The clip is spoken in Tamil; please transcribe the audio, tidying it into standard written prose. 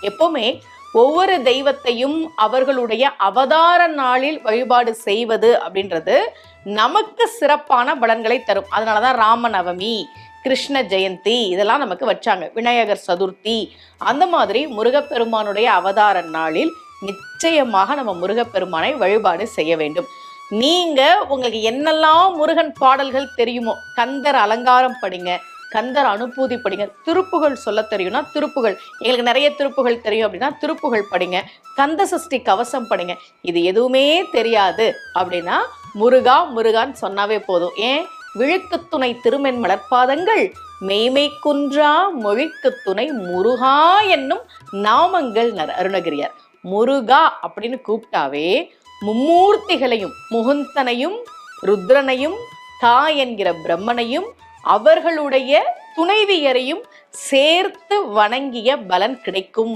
எப்பவுமே ஒவ்வொரு தெய்வத்தையும் அவர்களுடைய அவதார நாளில் வழிபாடு செய்வது அப்படின்றது நமக்கு சிறப்பான பலன்களை தரும். அதனாலதான் ராம நவமி, கிருஷ்ண ஜெயந்தி இதெல்லாம் நமக்கு வச்சாங்க. விநாயகர் சதுர்த்தி, அந்த மாதிரி முருகப்பெருமானுடைய அவதார நாளில் நிச்சயமாக நம்ம முருகப்பெருமானை வழிபாடு செய்ய வேண்டும். நீங்க உங்களுக்கு என்னெல்லாம் முருகன் பாடல்கள் தெரியுமோ, கந்தர் அலங்காரம் படிங்க, கந்தர் அனுபூதி படிங்க, திருப்புகள் சொல்ல தெரியும்னா திருப்புகள், எங்களுக்கு நிறைய திருப்புகள் தெரியும் அப்படின்னா திருப்புகள் படிங்க, கந்த சஷ்டி கவசம் படிங்க. இது எதுவுமே தெரியாது அப்படின்னா முருகா முருகான்னு சொன்னாவே போதும். ஏன்? விழுக்கு துணை திருமென் மலர்பாதங்கள், மெய்மை குன்றா மொழிக்கு துணை முருகா என்னும் நாமங்கள் அருணகிரியார். முருகா அப்படின்னு கூப்பிட்டாவே மும்மூர்த்திகளையும், முகுந்தனையும் ருத்ரனையும் கா என்கிற பிரம்மனையும் அவர்களுடைய துணைவியரையும் சேர்த்து வணங்கிய பலன் கிடைக்கும்.